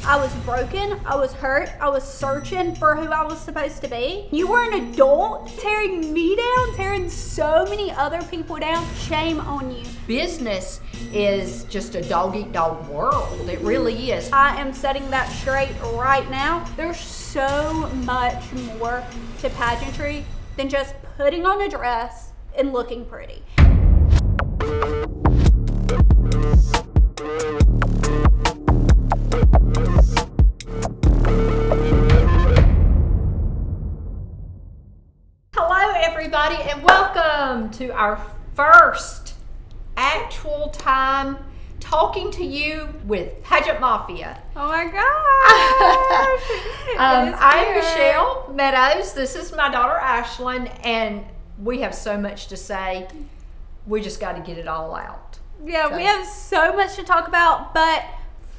I was broken, I was hurt, I was searching for who I was supposed to be. You were an adult tearing me down, tearing so many other people down. Shame on you. Business is just a dog-eat-dog world. It really is. I am setting that straight right now. There's so much more to pageantry than just putting on a dress and looking pretty. Hello everybody and welcome to our first actual time talking to you with Pageant Mafia. Oh my gosh! I'm Michelle Meadows. This is my daughter Ashlin, and we have so much to say. We just got to get it all out. Yeah, we have so much to talk about, but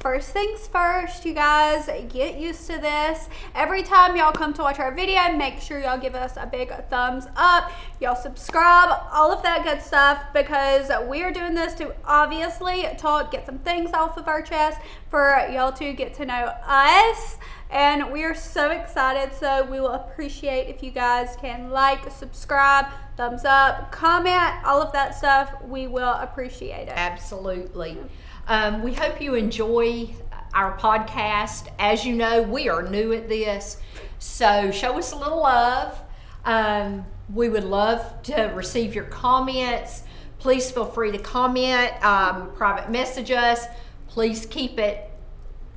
first things first, you guys, get used to this. Every time y'all come to watch our video, make sure y'all give us a big thumbs up. Y'all subscribe, all of that good stuff, because we are doing this to obviously talk, get some things off of our chest for y'all to get to know us. And we are so excited, so we will appreciate if you guys can like, subscribe, thumbs up, comment, all of that stuff. We will appreciate it. Absolutely. We hope you enjoy our podcast. As you know, we are new at this, so show us a little love. We would love to receive your comments. Please feel free to comment, private message us. Please keep it,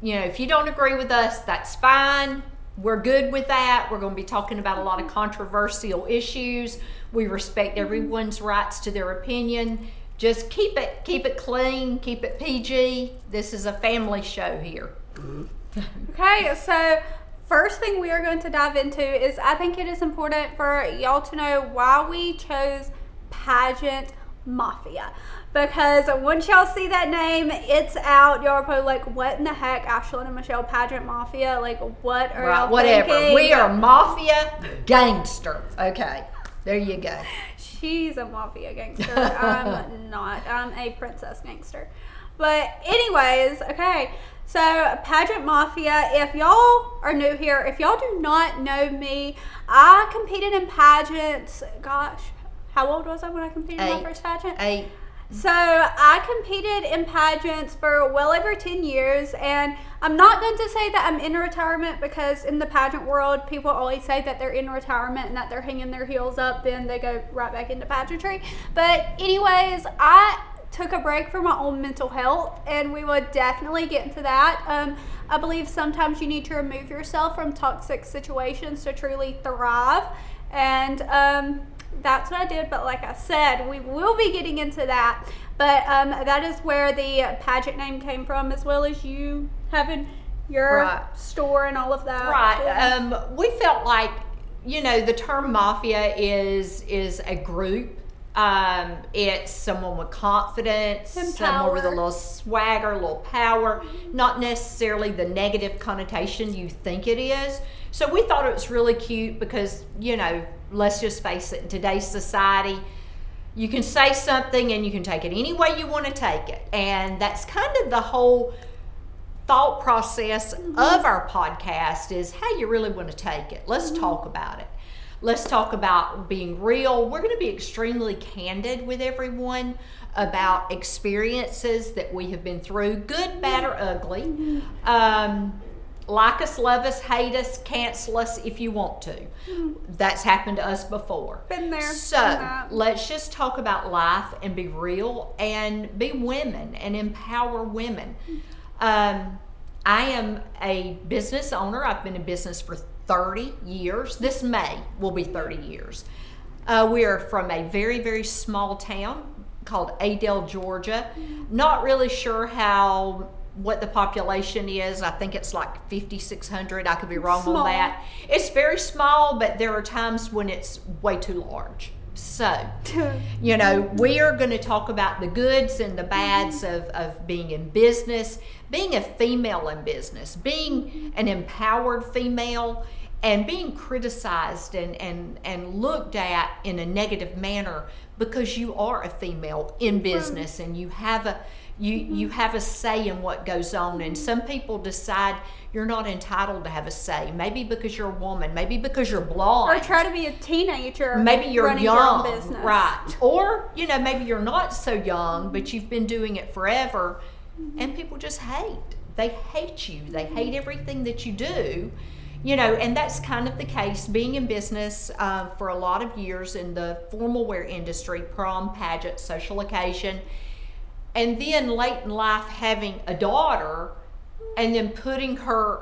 if you don't agree with us, that's fine. We're good with that. We're going to be talking about a lot of controversial issues. We respect everyone's rights to their opinion. Just keep it clean, keep it PG. This is a family show here. Okay, so first thing we are going to dive into is I think it is important for y'all to know why we chose Pageant Mafia. Because once y'all see that name, it's out. Y'all are probably like, what in the heck, Ashlin and Michelle, Pageant Mafia? Like, what are y'all thinking? We are mafia gangster. Okay, there you go. She's a mafia gangster. I'm not. I'm a princess gangster. But anyways, okay. So Pageant Mafia, if y'all are new here, if y'all do not know me, I competed in pageants. Gosh, how old was I when I competed in my first pageant? 8. So I competed in pageants for well over 10 years, and I'm not going to say that I'm in retirement, because in the pageant world, people always say that they're in retirement and that they're hanging their heels up, then they go right back into pageantry. But anyways, I took a break for my own mental health, and we would definitely get into that. I believe sometimes you need to remove yourself from toxic situations to truly thrive, and that's what I did. But like I said, we will be getting into that. But that is where the pageant name came from, as well as you having your store and all of that. Right. We felt like, the term mafia is a group. It's someone with confidence, someone with a little swagger, a little power, not necessarily the negative connotation you think it is. So we thought it was really cute because, let's just face it, in today's society, you can say something and you can take it any way you want to take it. And that's kind of the whole thought process of our podcast, is how you really want to take it. Let's talk about it. Let's talk about being real. We're going to be extremely candid with everyone about experiences that we have been through, good, bad, or ugly. Like us, love us, hate us, cancel us if you want to. That's happened to us before. Been there. So let's just talk about life and be real and be women and empower women. I am a business owner. I've been in business for 30 years. This May will be 30 years. We are from a very, very small town called Adel, Georgia. Not really sure what the population is. I think it's like 5,600. I could be wrong on that. It's very small, but there are times when it's way too large. So, we are going to talk about the goods and the bads of being in business, being a female in business, being an empowered female, and being criticized and looked at in a negative manner because you are a female in business and you have You have a say in what goes on, and some people decide you're not entitled to have a say. Maybe because you're a woman, maybe because you're blonde, or try to be a teenager. Maybe you're running young, your own business. right? Or maybe you're not so young, but you've been doing it forever, and people just hate. They hate you. They hate everything that you do. And that's kind of the case being in business for a lot of years in the formal wear industry, prom, pageant, social occasion. And then late in life having a daughter and then putting her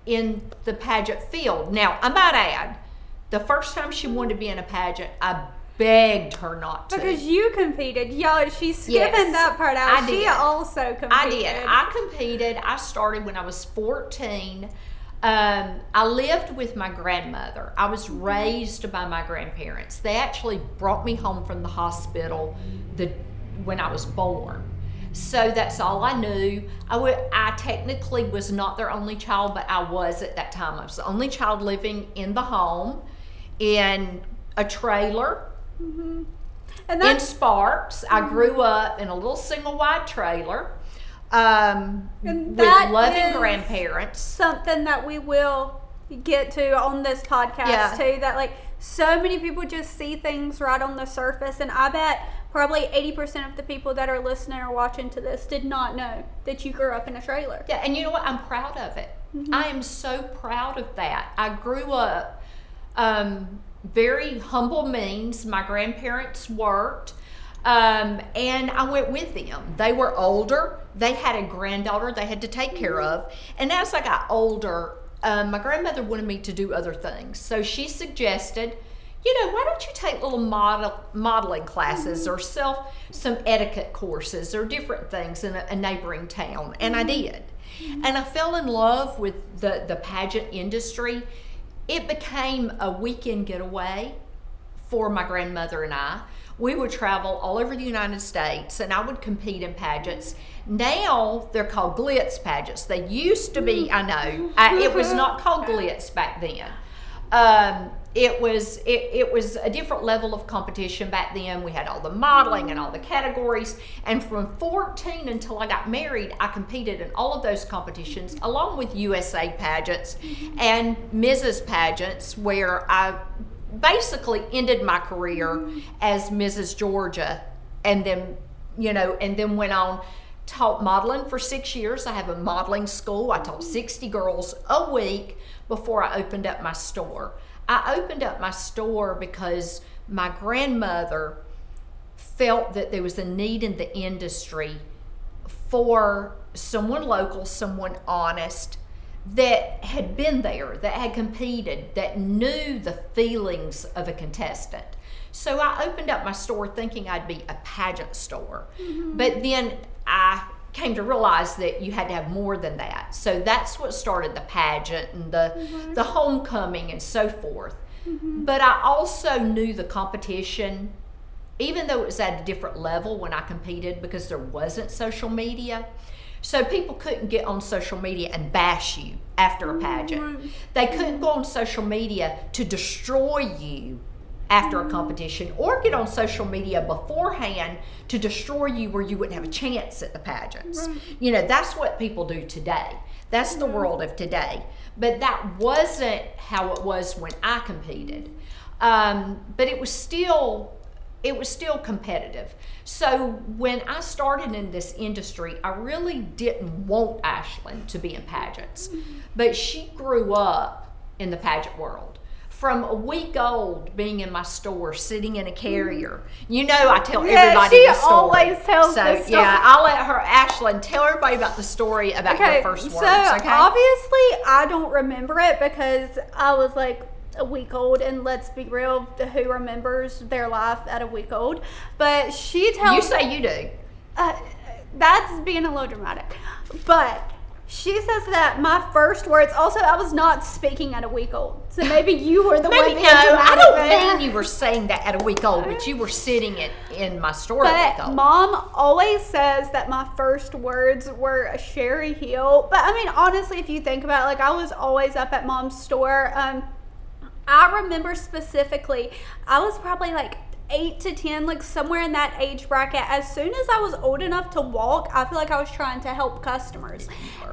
in the pageant field. Now, I might add, the first time she wanted to be in a pageant, I begged her not to. Because you competed. Y'all, she's skipping that part out. I did. She also competed. I did. I competed. I started when I was 14. I lived with my grandmother. I was raised by my grandparents. They actually brought me home from the hospital when I was born. So that's all I knew. I technically was not their only child, but I was at that time. I was the only child living in the home in a trailer in Sparks. I grew up in a little single wide trailer with loving grandparents. Something that we will get to on this podcast too, that like so many people just see things right on the surface, and I bet probably 80% of the people that are listening or watching to this did not know that you grew up in a trailer. Yeah, and you know what? I'm proud of it. I am so proud of that. I grew up very humble means. My grandparents worked, and I went with them. They were older. They had a granddaughter they had to take care of. And as I got older, my grandmother wanted me to do other things. So she suggested, why don't you take little modeling classes or some etiquette courses or different things in a neighboring town? And I did. And I fell in love with the pageant industry. It became a weekend getaway for my grandmother and I. We would travel all over the United States, and I would compete in pageants. Now they're called glitz pageants. They used to be, I know, it was not called glitz back then. It was a different level of competition back then. We had all the modeling and all the categories. And from 14 until I got married, I competed in all of those competitions, along with USA pageants and Mrs. pageants, where I basically ended my career as Mrs. Georgia, and then went on, taught modeling for 6 years. I have a modeling school. I taught 60 girls a week before I opened up my store. I opened up my store because my grandmother felt that there was a need in the industry for someone local, someone honest, that had been there, that had competed, that knew the feelings of a contestant. So I opened up my store thinking I'd be a pageant store. But then I came to realize that you had to have more than that. So that's what started the pageant and the homecoming and so forth. But I also knew the competition, even though it was at a different level when I competed, because there wasn't social media. So people couldn't get on social media and bash you after a pageant. They couldn't go on social media to destroy you after a competition, or get on social media beforehand to destroy you where you wouldn't have a chance at the pageants. That's what people do today. That's the world of today. But that wasn't how it was when I competed. But it was still competitive. So when I started in this industry, I really didn't want Ashlin to be in pageants. But she grew up in the pageant world. From a week old, being in my store, sitting in a carrier. I tell everybody the story. She always tells the story. Yeah, I'll let Ashlin, tell everybody about the story about your first words. Okay. Obviously, I don't remember it because I was like a week old, and let's be real, who remembers their life at a week old? But she tells... You say you do. That's being a little dramatic. But she says that my first words... Also, I was not speaking at a week old. So maybe you were the one being dramatic. I don't mean you were saying that at a week old, but you were sitting in my store at a week old. Mom always says that my first words were a Sherry Hill. But I mean, honestly, if you think about it, like, I was always up at Mom's store. I remember specifically, I was probably like 8 to 10, like somewhere in that age bracket. As soon as I was old enough to walk, I feel like I was trying to help customers.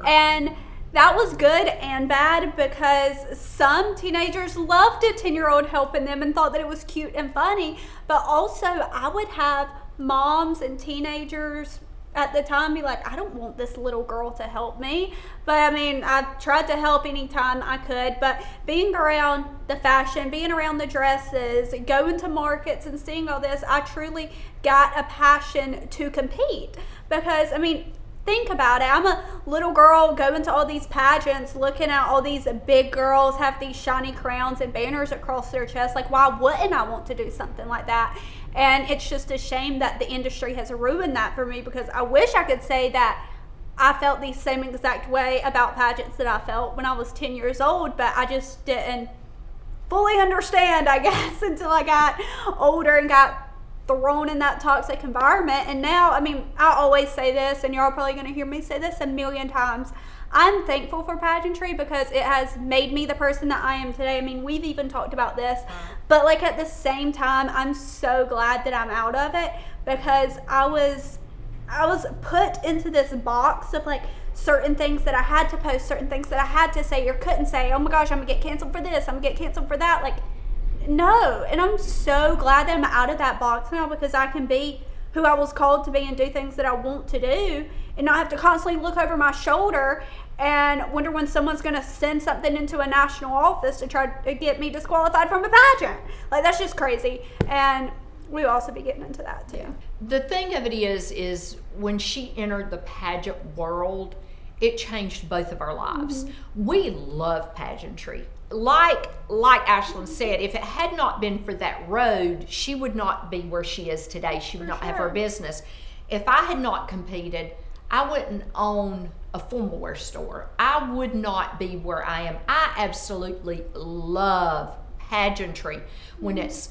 And that was good and bad, because some teenagers loved a 10-year-old helping them and thought that it was cute and funny. But also, I would have moms and teenagers at the time be like, I don't want this little girl to help me. But I mean, I tried to help anytime I could. But being around the fashion, being around the dresses, going to markets and seeing all this, I truly got a passion to compete. Because, I mean, think about it. I'm a little girl going to all these pageants, looking at all these big girls have these shiny crowns and banners across their chest. Like, why wouldn't I want to do something like that? And it's just a shame that the industry has ruined that for me, because I wish I could say that I felt the same exact way about pageants that I felt when I was 10 years old, but I just didn't fully understand, I guess, until I got older and got thrown in that toxic environment. And now, I mean, I always say this, and you're all probably going to hear me say this a million times, I'm thankful for pageantry because it has made me the person that I am today. I mean, we've even talked about this, but like at the same time, I'm so glad that I'm out of it, because I was put into this box of like certain things that I had to post, certain things that I had to say or couldn't say. Oh my gosh, I'm gonna get canceled for this, I'm gonna get canceled for that. Like, no. And I'm so glad that I'm out of that box now, because I can be who I was called to be and do things that I want to do, and not have to constantly look over my shoulder and wonder when someone's going to send something into a national office to try to get me disqualified from a pageant. Like, that's just crazy. And we'll also be getting into that too. The thing of it is when she entered the pageant world, it changed both of our lives. We love pageantry. Like Ashlin said, if it had not been for that road, she would not be where she is today. She would not have her business. If I had not competed, I wouldn't own a formal wear store. I would not be where I am. I absolutely love pageantry when it's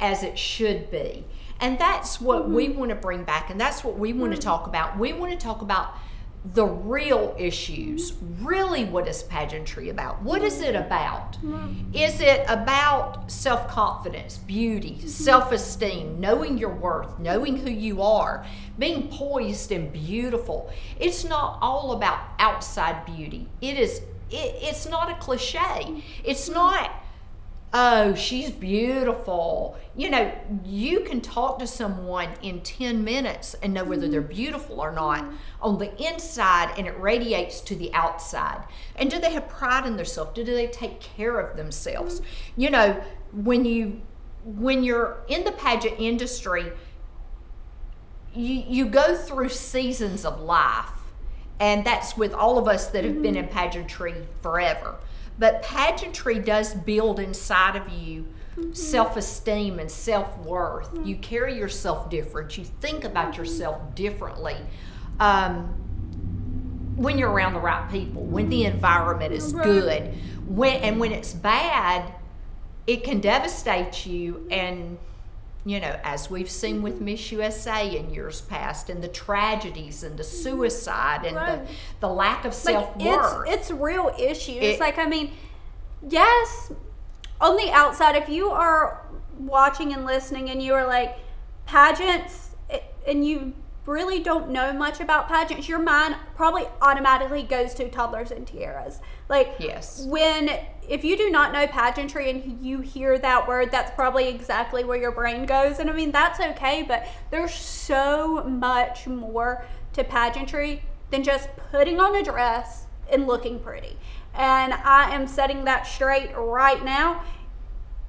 as it should be. And that's what we want to bring back, and that's what we want to talk about. We want to talk about the real issues. Really, what is pageantry about? What is it about? Is it about self-confidence, beauty, self-esteem, knowing your worth, knowing who you are, being poised and beautiful? It's not all about outside beauty. It's not a cliche. It's not, oh, she's beautiful. You know, you can talk to someone in 10 minutes and know whether they're beautiful or not on the inside, and it radiates to the outside. And do they have pride in themselves? Do they take care of themselves? You know, when you're in the pageant industry, you go through seasons of life, and that's with all of us that have been in pageantry forever. But pageantry does build inside of you self-esteem and self-worth. You carry yourself different. You think about yourself differently when you're around the right people, when the environment is good. When it's bad, it can devastate you. And, you know, as we've seen with Miss USA in years past, and the tragedies and the suicide and the lack of self-worth. It's real issues. Like, I mean, yes, on the outside, if you are watching and listening and you are like, pageants, and you really don't know much about pageants, your mind probably automatically goes to toddlers and tiaras. Like, yes. If you do not know pageantry and you hear that word, that's probably exactly where your brain goes. And I mean, that's okay, but there's so much more to pageantry than just putting on a dress and looking pretty. And I am setting that straight right now.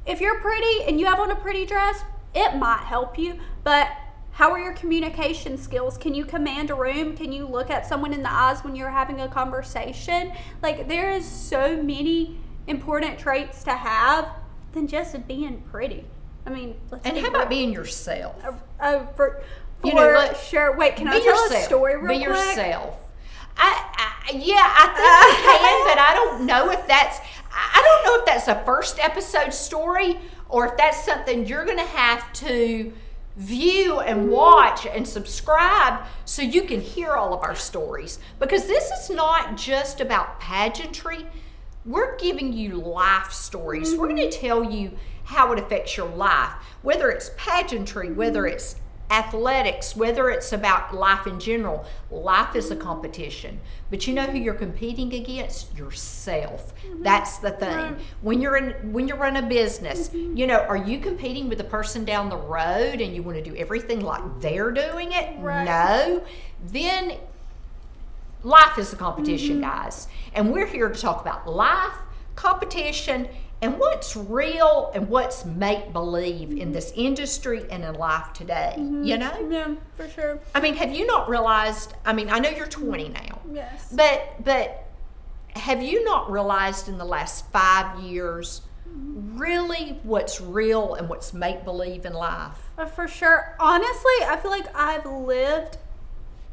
If you're pretty and you have on a pretty dress, it might help you, but how are your communication skills? Can you command a room? Can you look at someone in the eyes when you're having a conversation? Like, there is so many important traits to have than just being pretty. I mean, how about being yourself? For you know, sure. Wait, can I tell a story real quick? Be yourself. I think I can, but I don't know if that's a first episode story, or if that's something you're going to have to view and watch and subscribe so you can hear all of our stories. Because this is not just about pageantry. we're giving you life stories. We're going to tell you how it affects your life, whether it's pageantry, whether it's athletics, whether it's about life in general. Life is a competition, but you know who you're competing against? Yourself. That's the thing. When you're in a business, you know, are you competing with the person down the road and you want to do everything like they're doing it? No. Then life is a competition, guys, and we're here to talk about life, competition, and what's real and what's make-believe in this industry and in life today, you know? Yeah, for sure. I mean, have you not realized, I mean, I know you're 20 now. Yes. But have you not realized in the last 5 years really what's real and what's make-believe in life? For sure. Honestly, I feel like I've lived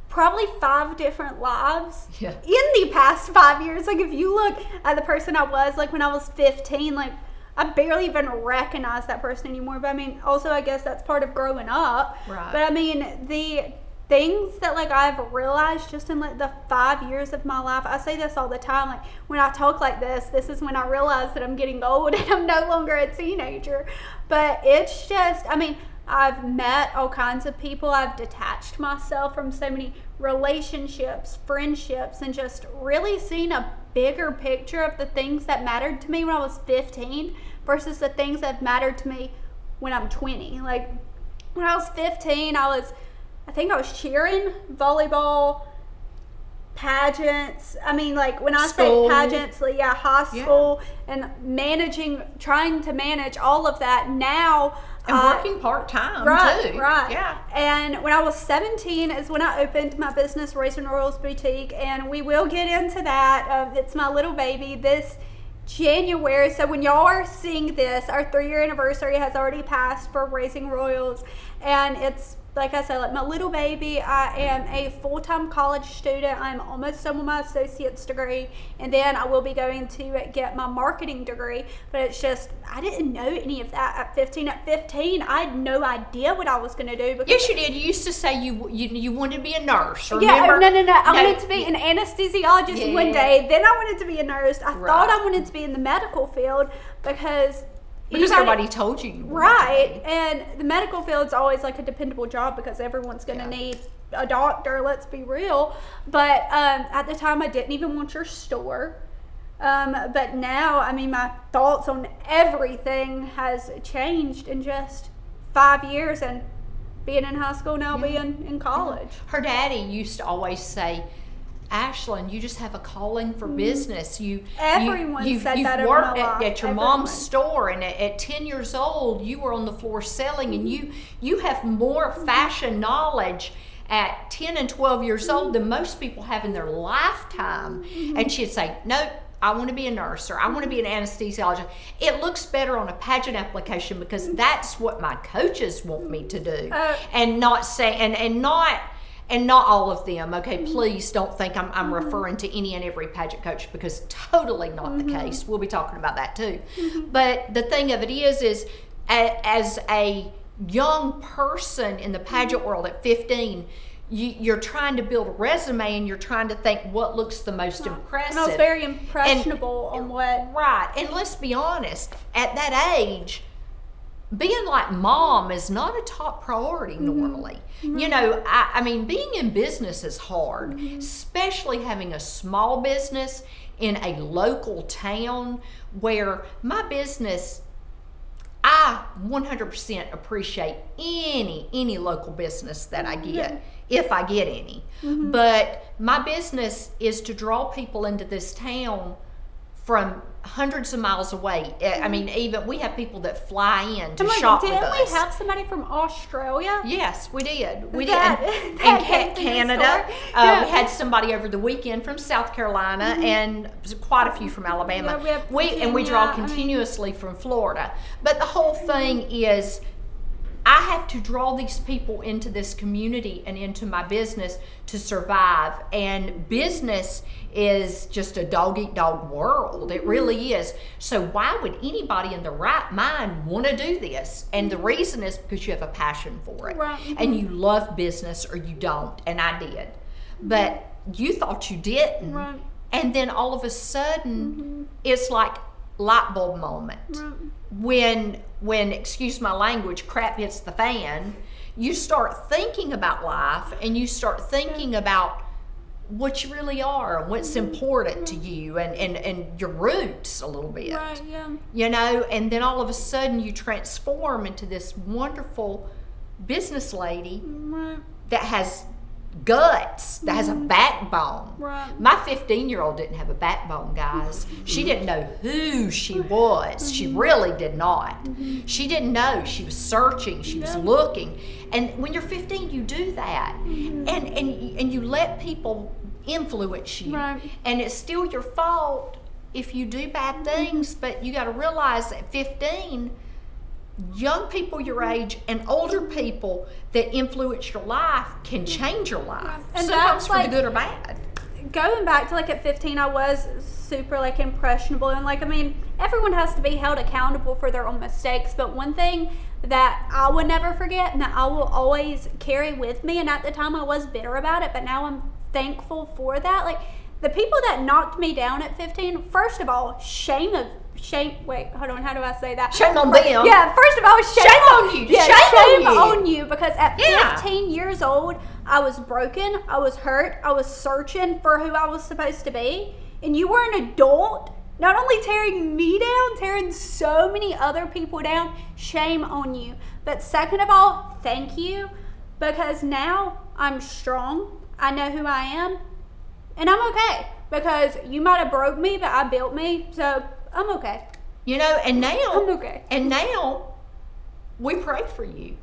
probably 5 different lives in the past 5 years. Like, if you look at the person I was, like, when I was 15, like, I barely even recognize that person anymore. But I mean, also, I guess that's part of growing up. Right. But I mean, the things that, like, I've realized just in, like, the 5 years of my life, I say this all the time, like, when I talk like this is when I realize that I'm getting old and I'm no longer a teenager. But it's just, I mean, I've met all kinds of people. I've detached myself from so many relationships, friendships, and just really seen a bigger picture of the things that mattered to me when I was 15 versus the things that mattered to me when I'm 20. Like, when I was 15, I think I was cheering, volleyball, pageants. I mean, like, when I say pageants, like, high school, and trying to manage all of that. Now, and working part-time, too. Right. Yeah. And when I was 17 is when I opened my business, Racing Royals Boutique, and we will get into that. It's my little baby this January. So when y'all are seeing this, our 3-year anniversary has already passed for Racing Royals, and it's, like I said, like my little baby. I am a full-time college student. I'm almost done with my associate's degree, and then I will be going to get my marketing degree. But it's just, I didn't know any of that at 15. At 15, I had no idea what I was going to do. Because yes, you did. You used to say you wanted to be a nurse. Remember? Yeah, no. I wanted to be an anesthesiologist one day. Then I wanted to be a nurse. I thought I wanted to be in the medical field because everybody told you. Right. And the medical field's always like a dependable job because everyone's going to need a doctor, let's be real. But at the time, I didn't even want your store. But now, I mean, my thoughts on everything has changed in just 5 years, and being in high school now, being in college. Her daddy used to always say, Ashlin, you just have a calling for business. Everyone said that you've worked at your mom's store, and at 10 years old, you were on the floor selling, and you have more fashion knowledge at 10 and 12 years old than most people have in their lifetime. And she'd say, nope, I want to be a nurse, or I want to be an anesthesiologist. It looks better on a pageant application because that's what my coaches want me to do, and not say, and not all of them, okay? Please don't think I'm referring to any and every pageant coach, because totally not the case. We'll be talking about that too. But the thing of it is as a young person in the pageant world at 15, you're trying to build a resume, and you're trying to think what looks the most impressive. And I was very impressionable on what... Right, and let's be honest, at that age, being like mom is not a top priority normally. You know, I mean, being in business is hard, especially having a small business in a local town where my business, I 100% appreciate any local business that I get, if I get any. But my business is to draw people into this town from hundreds of miles away. I mean, even we have people that fly in to shop with us. Didn't we have somebody from Australia? Yes, we did. We did. And Canada. We had somebody over the weekend from South Carolina, and quite a few from Alabama. We draw continuously from Florida. But the whole thing is, I have to draw these people into this community and into my business to survive. And business is just a dog-eat-dog world. It really is. So why would anybody in the right mind want to do this? And the reason is because you have a passion for it. Right. And you love business, or you don't. And I did. But you thought you didn't. Right. And then all of a sudden, it's like light bulb moment. When, excuse my language, crap hits the fan, you start thinking about life, and you start thinking about what you really are and what's important to you, and your roots a little bit. Right, yeah. You know, and then all of a sudden you transform into this wonderful business lady that has guts, that has a backbone. Right. My 15-year-old didn't have a backbone, guys. She didn't know who she was. She really did not. She didn't know. She was searching. She was looking. And when you're 15, you do that. And you let people influence you. Right. And it's still your fault if you do bad things, but you got to realize at 15, young people your age and older people that influence your life can change your life. And sometimes that's for the good or bad. Going back to like at 15, I was super like impressionable, and like, I mean, everyone has to be held accountable for their own mistakes, but one thing that I would never forget and that I will always carry with me, and at the time I was bitter about it, but now I'm thankful for that, like the people that knocked me down at 15, first of all, wait, hold on, how do I say that? Shame on them. Yeah, first of all, shame on you. Yeah, Shame on you, because at 15 years old, I was broken, I was hurt, I was searching for who I was supposed to be, and you were an adult, not only tearing me down, tearing so many other people down. Shame on you. But second of all, thank you, because now I'm strong, I know who I am, and I'm okay, because you might have broke me, but I built me, so I'm okay. You know, and now I'm okay. And now we pray for you.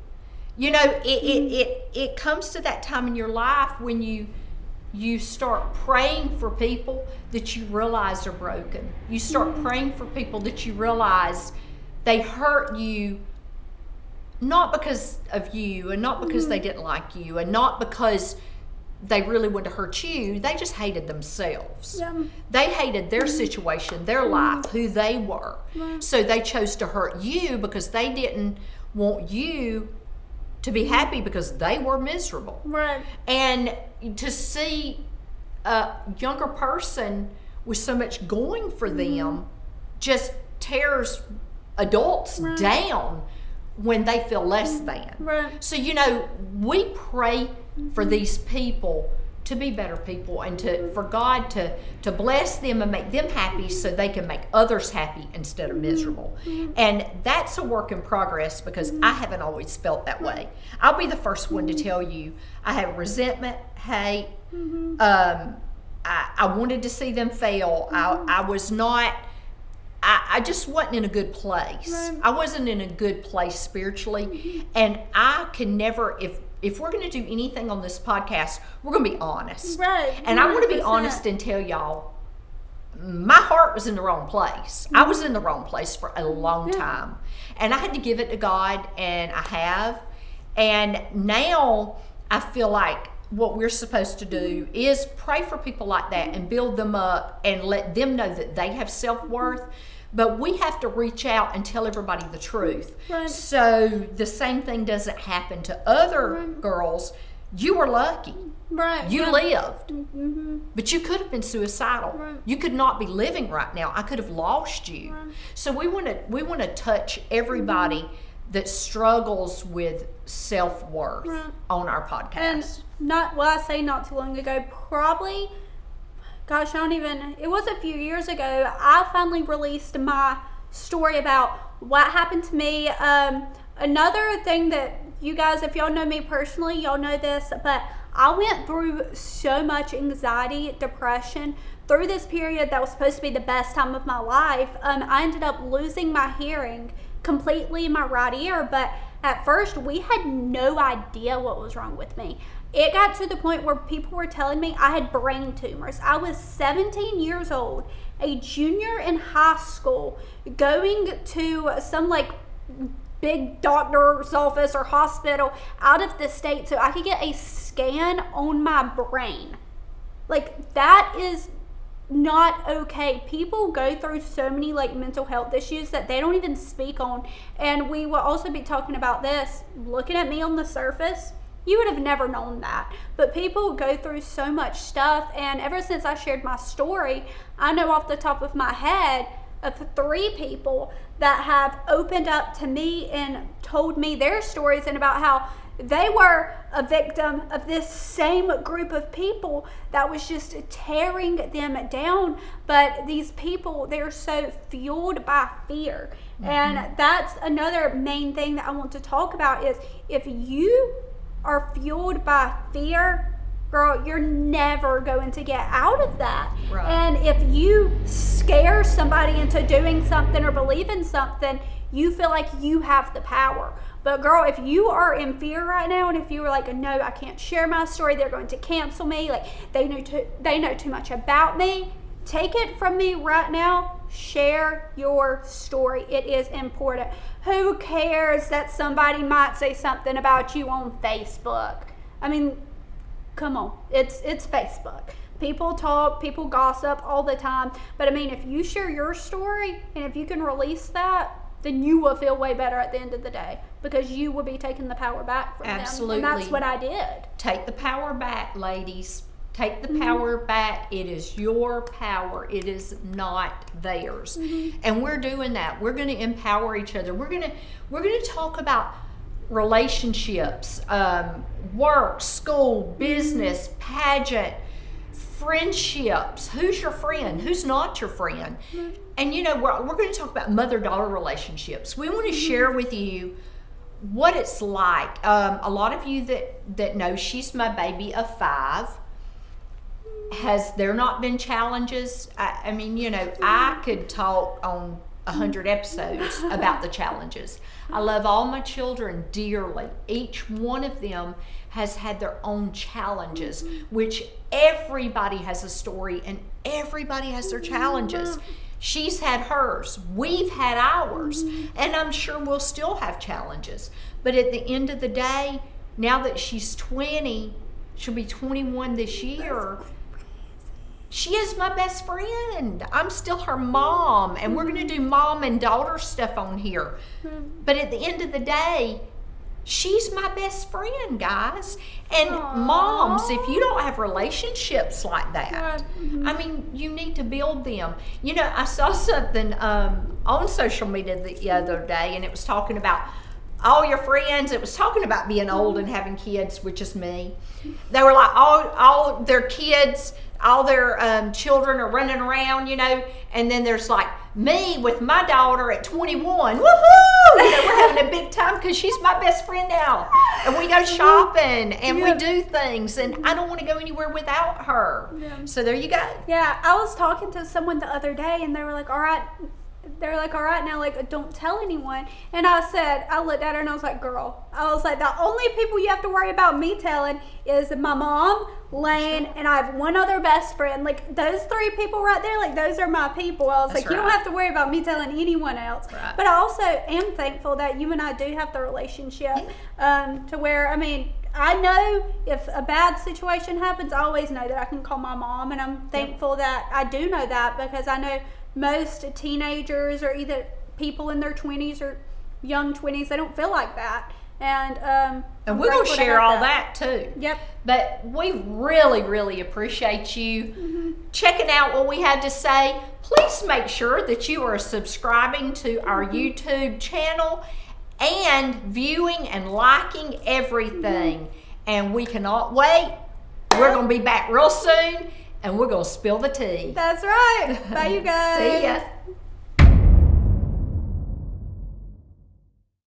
You know, it comes to that time in your life when you start praying for people that you realize are broken. You start praying for people that you realize they hurt you, not because of you, and not because they didn't like you, and not because they really wanted to hurt you. They just hated themselves. Yeah. They hated their situation, their life, who they were. Right. So they chose to hurt you because they didn't want you to be happy, because they were miserable. Right. And to see a younger person with so much going for them just tears adults down when they feel less than. Right. So, you know, we pray for these people to be better people, and for God to bless them and make them happy so they can make others happy instead of miserable. And that's a work in progress, because I haven't always felt that way. I'll be the first one to tell you, I have resentment, hate. I wanted to see them fail. I was not, I just wasn't in a good place. Right. I wasn't in a good place spiritually. And I can never, if we're going to do anything on this podcast, we're going to be honest. Right. And I want to be 100%. honest and tell y'all, my heart was in the wrong place. I was in the wrong place for a long time. And I had to give it to God, and I have. And now I feel like what we're supposed to do is pray for people like that and build them up and let them know that they have self-worth. But we have to reach out and tell everybody the truth. Right. So the same thing doesn't happen to other girls. You were lucky. Right. You yeah. lived. Mm-hmm. But you could have been suicidal. Right. You could not be living right now. I could have lost you. Right. So we want to touch everybody that struggles with self-worth Right. on our podcast. And I say not too long ago, probably, gosh, I don't even, it was a few years ago, I finally released my story about what happened to me. Another thing that you guys, if y'all know me personally, y'all know this, but I went through so much anxiety, depression through this period that was supposed to be the best time of my life. I ended up losing my hearing completely in my right ear, but at first we had no idea what was wrong with me. It got to the point where people were telling me I had brain tumors. I was 17 years old, a junior in high school, going to some like big doctor's office or hospital out of the state so I could get a scan on my brain. Like, that is not okay. People go through so many like mental health issues that they don't even speak on. And we will also be talking about this. Looking at me on the surface, you would have never known that. But people go through so much stuff, and ever since I shared my story, I know off the top of my head of 3 people that have opened up to me and told me their stories and about how they were a victim of this same group of people that was just tearing them down. But these people, they're so fueled by fear. And that's another main thing that I want to talk about is if you are fueled by fear, girl, you're never going to get out of that. Right. And if you scare somebody into doing something or believing something, you feel like you have the power. But girl, if you are in fear right now, and if you are like, no, I can't share my story, they're going to cancel me, like they know too much about me, take it from me right now. Share your story. It is important. Who cares that somebody might say something about you on Facebook? I mean, come on, it's Facebook. People talk, people gossip all the time. But I mean, if you share your story and if you can release that, then you will feel way better at the end of the day because you will be taking the power back from Absolutely. them. And that's what I did. Take the power back, ladies. Take the power back. It is your power. It is not theirs. And we're doing that. We're going to empower each other. We're going to talk about relationships, work, school, business, pageant, friendships. Who's your friend? Who's not your friend? And you know, we're going to talk about mother-daughter relationships. We want to share with you what it's like. A lot of you that know she's my baby of 5. Has there not been challenges? I mean, you know, I could talk on 100 episodes about the challenges. I love all my children dearly. Each one of them has had their own challenges, which everybody has a story and everybody has their challenges. She's had hers. We've had ours. And I'm sure we'll still have challenges. But at the end of the day, now that she's 20, she'll be 21 this year. She is my best friend. I'm still her mom, and we're going to do mom and daughter stuff on here. But at the end of the day, she's my best friend, guys. And moms, if you don't have relationships like that, I mean, you need to build them. You know, I saw something on social media the other day, and it was talking about all your friends. It was talking about being old and having kids, which is me. They were like, all their kids, all their children are running around, you know, and then there's like me with my daughter at 21. Woohoo! You know, we're having a big time because she's my best friend now. And we go shopping and we do things, and I don't want to go anywhere without her. So there you go. Yeah, I was talking to someone the other day, and they were like, all right, now, like, don't tell anyone. And I looked at her and I was like, girl, I was like, the only people you have to worry about me telling is my mom, Lane, and I have one other best friend. Like, those 3 people right there, like, those are my people. I was like, you don't have to worry about me telling anyone else. Right. But I also am thankful that you and I do have the relationship to where, I mean, I know if a bad situation happens, I always know that I can call my mom, and I'm thankful that I do know that, because I know most teenagers or either people in their 20s or young 20s, they don't feel like that. And we're going to share all that too. Yep. But we really, really appreciate you checking out what we had to say. Please make sure that you are subscribing to our YouTube channel and viewing and liking everything. And we cannot wait. We're going to be back real soon, and we're going to spill the tea. That's right. Bye, you guys. See ya.